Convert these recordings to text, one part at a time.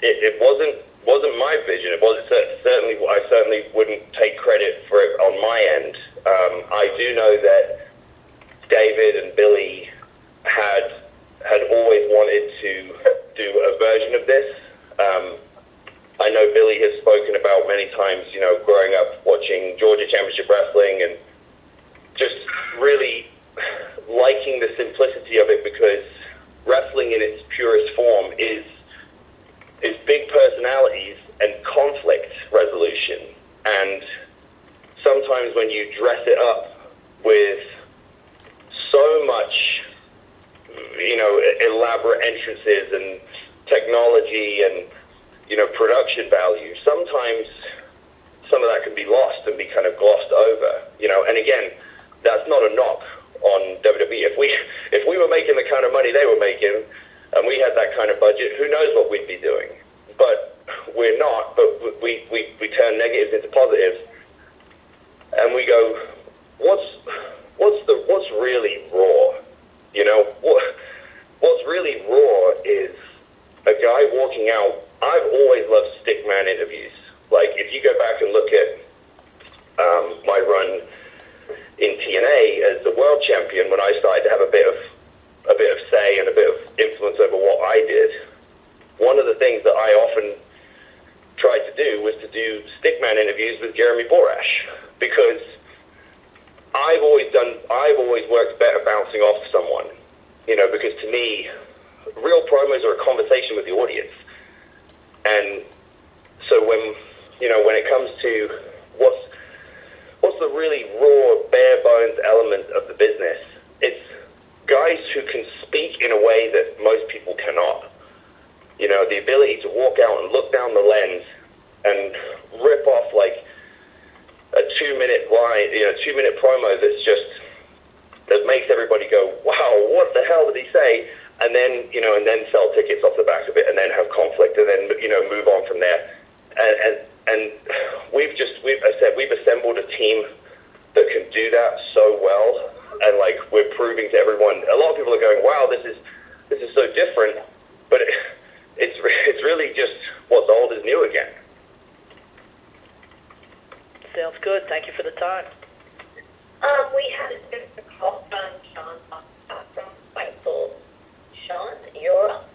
it wasn't my vision. It wasn't certainly. I certainly wouldn't take credit for it on my end. I do know that David and Billy had always wanted to do a version of this. I know Billy has spoken about many times, growing up watching Georgia Championship Wrestling and just really liking the simplicity of it, because wrestling in its purest form is big personalities and conflict resolution. And sometimes when you dress it up with so much, elaborate entrances and technology and, production value, sometimes some of that can be lost and be kind of glossed over, and again, that's not a knock on WWE. If we were making the kind of money they were making and we had that kind of budget, who knows what we'd be doing. But we're not, but we turn negatives into positives, and we go, what's really raw? What's really raw is a guy walking out. I've always loved stickman interviews. Like, if you go back and look at my run in TNA as the world champion, when I started to have a bit of say and a bit of influence over what I did, one of the things that I often tried to do was to do stickman interviews with Jeremy Borash, because I've always worked better bouncing off someone, because to me, real promos are a conversation with the audience. And so when it comes to what's the really raw, bare bones element of the business, it's guys who can speak in a way that most people cannot. The ability to walk out and look down the lens and rip off like a 2-minute line, 2-minute promo that makes everybody go, wow, what the hell did he say? And then, and then sell tickets off the back of it, and then have conflict, and then, move on from there. And we've assembled a team that can do that so well, and like, we're proving to everyone. A lot of people are going, wow, this is so different, but it's really just what's old is new again. Sounds good. Thank you for the time. We had a call from Sean from Fightful. Sean, you're up.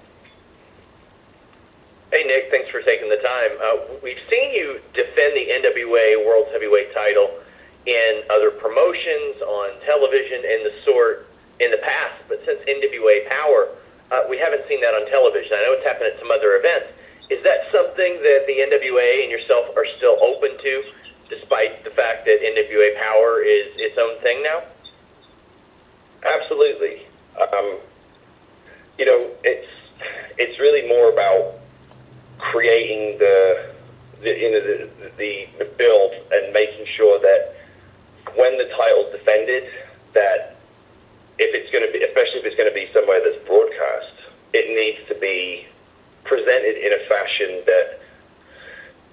Hey, Nick, thanks for taking the time. We've seen you defend the NWA World Heavyweight title in other promotions, on television, and the sort in the past, but since NWA Powerrr, we haven't seen that on television. I know it's happened at some other events. Is that something that the NWA and yourself are still open to, despite the fact that NWA Powerrr is its own thing now? Absolutely. It's really more about creating the build and making sure that when the title's defended, that especially if it's going to be somewhere that's broadcast, it needs to be presented in a fashion that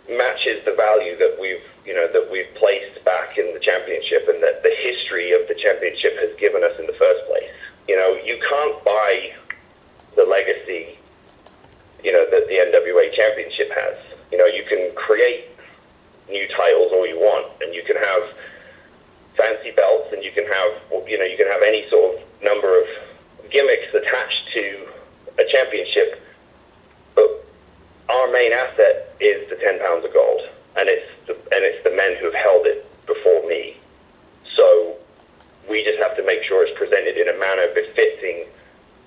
matches the value that we've placed back in the championship, and that the history of the championship has given us in the first place. You can't buy the legacy, that the NWA Championship has. You can create new titles all you want, and you can have fancy belts, and you can have any sort of number of gimmicks attached to a championship, but our main asset is the 10 pounds of gold, and it's the men who've held it before me. So we just have to make sure it's presented in a manner befitting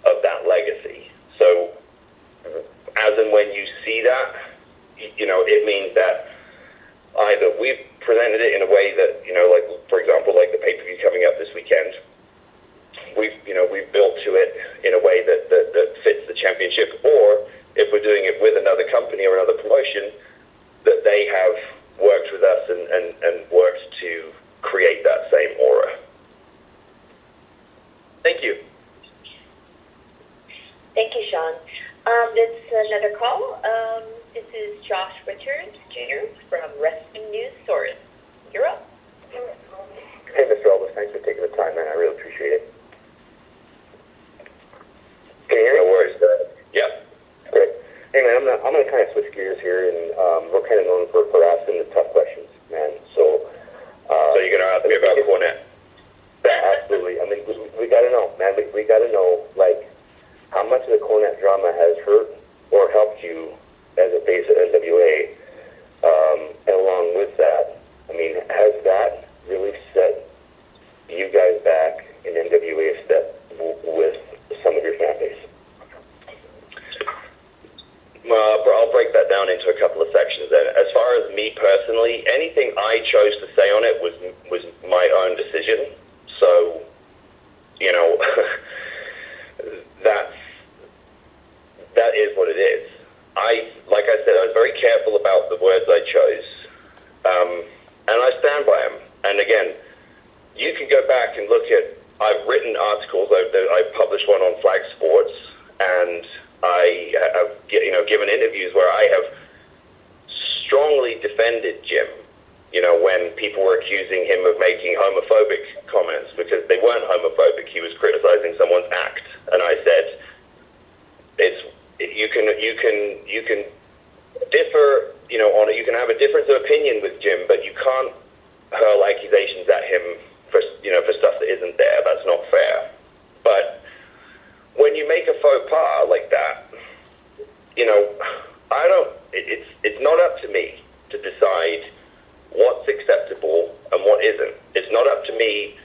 of that legacy. So as and when you see that, it means that either we've presented it in a way that, like, for example, like the pay-per-view coming up this weekend, we've built to it in a way that fits the championship, or if we're doing it with another company or another promotion, that they have worked with us and worked to create that same aura. Thank you. Thank you, Sean. It's another call. This is Josh Richards, Jr. from Wrestling News Source. You're up. Hey, Mr. Aldis, thanks for taking the time, man. I really appreciate it. Can you hear me? No worries. Yeah. Great. Hey, man, gonna kind of switch gears here, and we're kind of known for asking the tough questions, man. So you're gonna ask me about Cornette? Yeah, absolutely. I mean, we gotta know, man. We gotta know, like, how much of the Cornette drama has hurt or helped you as a face of NWA. And along with that, I mean, has that really set you guys back in NWA a step with some of your fan base? Well, I'll break that down into a couple of sections then. As far as me personally, anything I chose to say on it was my own decision. So, you know, that is what it is. Like I said, I was very careful about the words I chose, and I stand by them. And again, you can go back and look at, I've written articles, I published one on Flag Sports, and I have, you know, given interviews where I have strongly defended Jim, you know, when people were accusing him of making homophobic comments, because they weren't homophobic. He was criticizing someone's act, and I said, you can differ, you know, on it. You can have a difference of opinion with Jim, but you can't hurl accusations at him for stuff that isn't there. That's not fair. But when you make a faux pas like that, you know, it's not up to me to decide what's acceptable and what isn't. It's not up to me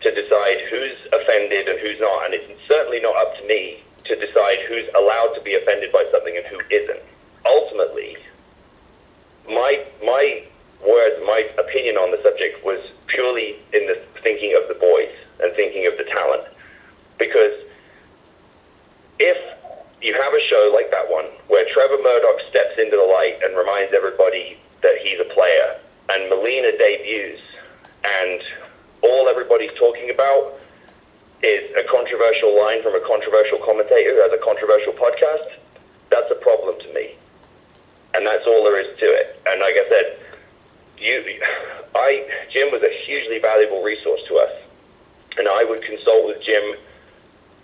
to decide who's offended and who's not, and it's certainly not up to me to decide who's allowed to be offended by something and who isn't. Ultimately, my words, my opinion on the subject was purely in the thinking of the boys and thinking of the talent. Because if you have a show like that one, where Trevor Murdoch steps into the light and reminds everybody that he's a player, and Melina debuts, and all everybody's talking about is a controversial line from a controversial commentator who has a controversial podcast, that's a problem to me. And that's all there is to it. And like I said, Jim was a hugely valuable resource to us. And I would consult with Jim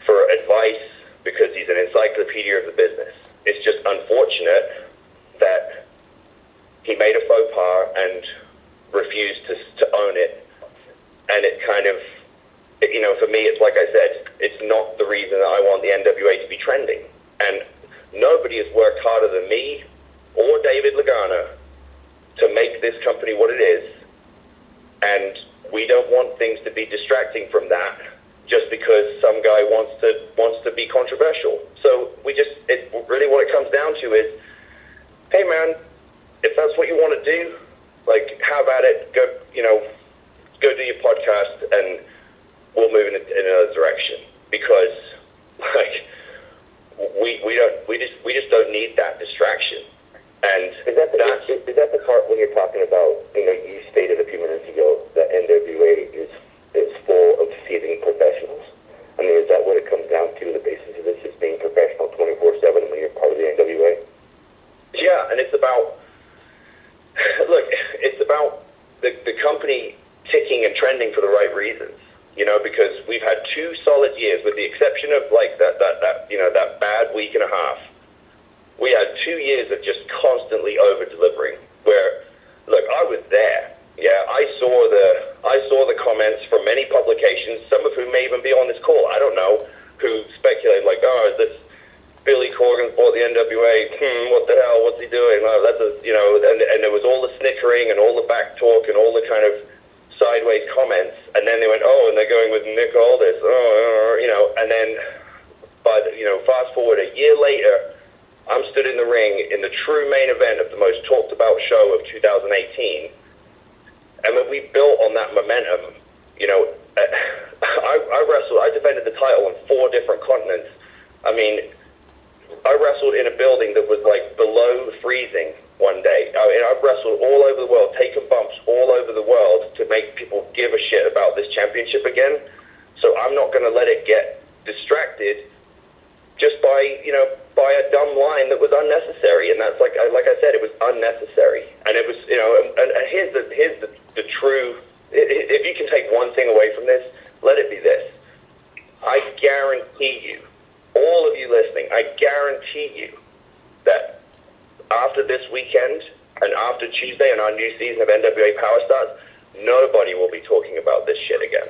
for advice because he's an encyclopedia of the business. It's just unfortunate that he made a faux pas and refused to own it. And it kind of, you know, for me, it's like I said, it's not the reason that I want the NWA to be trending. And nobody has worked harder than me or David Lagana to make this company what it is. And we don't want things to be distracting from that just because some guy wants to be controversial. So really what it comes down to is, hey man, if that's what you want to do, like, how about it? Go do your podcast and we'll move in another direction, because like we just don't need that distraction. And is that the part when you're talking about, you know, you stated a few minutes ago that NWA is full of seething professionals? I mean, is that what it comes down to? The basis of this is being professional 24/7 when you're part of the NWA. Yeah, and it's about the company ticking and trending for the right reasons. You know, because we've had 2 solid years, with the exception of like that bad week and a half. We had 2 years of just constantly over-delivering. Where, look, I was there. Yeah, I saw the comments from many publications, some of whom may even be on this call. I don't know, who speculate like, oh, is this Billy Corgan bought the NWA? What the hell? What's he doing? Oh, and there was all the snickering and all the back talk and all the kind of sideways comments, and then they went, oh, and they're going with Nick Aldis, and then, fast forward a year later, I'm stood in the ring in the true main event of the most talked about show of 2018, and when we built on that momentum, you know, I defended the title on 4 different continents. I mean, I wrestled in a building that was like below freezing one day. I mean, I've wrestled all over the world, taken bumps all over the world to make people give a shit about this championship again. So I'm not going to let it get distracted just by a dumb line that was unnecessary. And that's like I said, it was unnecessary. And it was, and here's the true, if you can take one thing away from this, let it be this. I guarantee you, all of you listening, I guarantee you that after this weekend and after Tuesday and our new season of NWA Powerrr starts, nobody will be talking about this shit again.